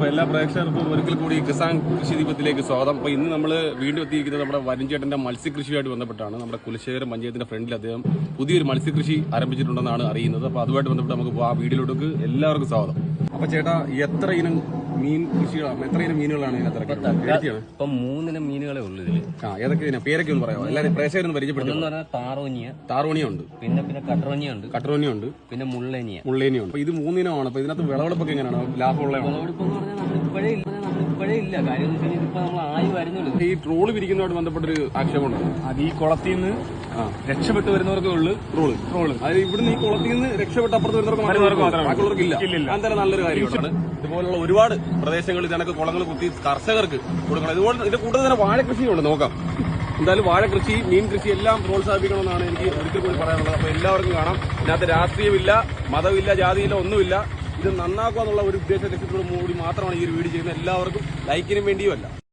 അപ്പൊ എല്ലാ പ്രേക്ഷകർക്കും ഒരിക്കൽ കൂടി കിസാൻ കൃഷി ദീപത്തിലേക്ക് സ്വാഗതം. അപ്പൊ ഇന്ന് നമ്മൾ വീണ്ടും എത്തിയിരിക്കുന്നത് നമ്മുടെ വരിഞ്ചേട്ടന്റെ മത്സ്യകൃഷിയുമായിട്ട് ബന്ധപ്പെട്ടാണ്. നമ്മുടെ കുലശേഖരം പഞ്ചായത്തിന്റെ ഫ്രണ്ടിൽ അദ്ദേഹം പുതിയൊരു മത്സ്യകൃഷി ആരംഭിച്ചിട്ടുണ്ടെന്നാണ് അറിയുന്നത്. അപ്പൊ അതുമായിട്ട് ബന്ധപ്പെട്ട് നമുക്ക് ആ വീഡിയോയിലേക്ക് എല്ലാവർക്കും സ്വാഗതം. അപ്പൊ ചേട്ടാ, എത്ര ഇനം മീൻ കൃഷികളാണ്, എത്ര ഇനം മീനുകളാണ് ഇതിനകത്ത്? ഇപ്പൊ 3 ഇനം മീനുകളെ ഉള്ളു ഇതില്. ഏതൊക്കെ ഇനം പേരൊക്കെ ഒന്ന് പറയാമോ? എല്ലാവരും പ്രേക്ഷകരൊന്ന് പരിചയപ്പെടുത്തുന്നത്. താറോണിയ ഉണ്ട്, പിന്നെ കട്ടറോനിയ ഉണ്ട്, പിന്നെ മുള്ളേനിയ ഉണ്ട്. ഇത് 3 ഇനമാണ്. അപ്പൊ ഇതിനകത്ത് വിളവെടുപ്പൊക്കെ എങ്ങനെയാണ്? ലാഭമുള്ളതാണ്? വിളവെടുപ്പെന്ന് പറഞ്ഞാൽ നമ്മളിപ്പോഴേ ഇല്ല. കാര്യം എന്ന് വെച്ചാൽ ഇതിപ്പോ നമ്മൾ ആയി വരുന്നുള്ളൂ. ഈ ട്രോള് പിരിക്കുന്നതുമായിട്ട് ബന്ധപ്പെട്ടൊരു ആക്ഷേപമുണ്ടോ? അത് ഈ കുളത്തിൽ നിന്ന് രക്ഷപ്പെട്ട് വരുന്നവർക്കേ ഉള്ളു ട്രോള്. അതായത് ഇവിടുന്ന് ഈ കുളത്തിൽ നിന്ന് രക്ഷപ്പെട്ട് അപ്പുറത്ത് വരുന്നവർക്ക് ബാക്കിയുള്ളവർക്ക് ഇല്ല. എന്തായാലും നല്ലൊരു കാര്യമാണ്. ഇതുപോലുള്ള ഒരുപാട് പ്രദേശങ്ങളിൽ ഇതിനൊക്കെ കുളങ്ങൾ കുത്തി കർഷകർക്ക് കൊടുക്കണം. ഇതുപോലെ ഇതിന്റെ കൂടുതൽ തന്നെ വാഴകൃഷിയുണ്ട്. നോക്കാം. എന്തായാലും വാഴകൃഷി, മീൻ കൃഷി എല്ലാം പ്രോത്സാഹിപ്പിക്കണമെന്നാണ് എനിക്ക് ഒരിക്കൽ കൂടി പറയാനുള്ളത്. അപ്പൊ എല്ലാവർക്കും കാണാം. ഇതിനകത്ത് രാഷ്ട്രീയമില്ല, മതമില്ല, ജാതിയില്ല, ഒന്നുമില്ല. ഇത് നന്നാക്കുക എന്നുള്ള ഒരു ഉദ്ദേശ ലക്ഷ്യത്തോടു കൂടി മാത്രമാണ് ഈ ഒരു വീഡിയോ ചെയ്യുന്നത്. എല്ലാവർക്കും ലൈക്കിനും വേണ്ടിയുമല്ല.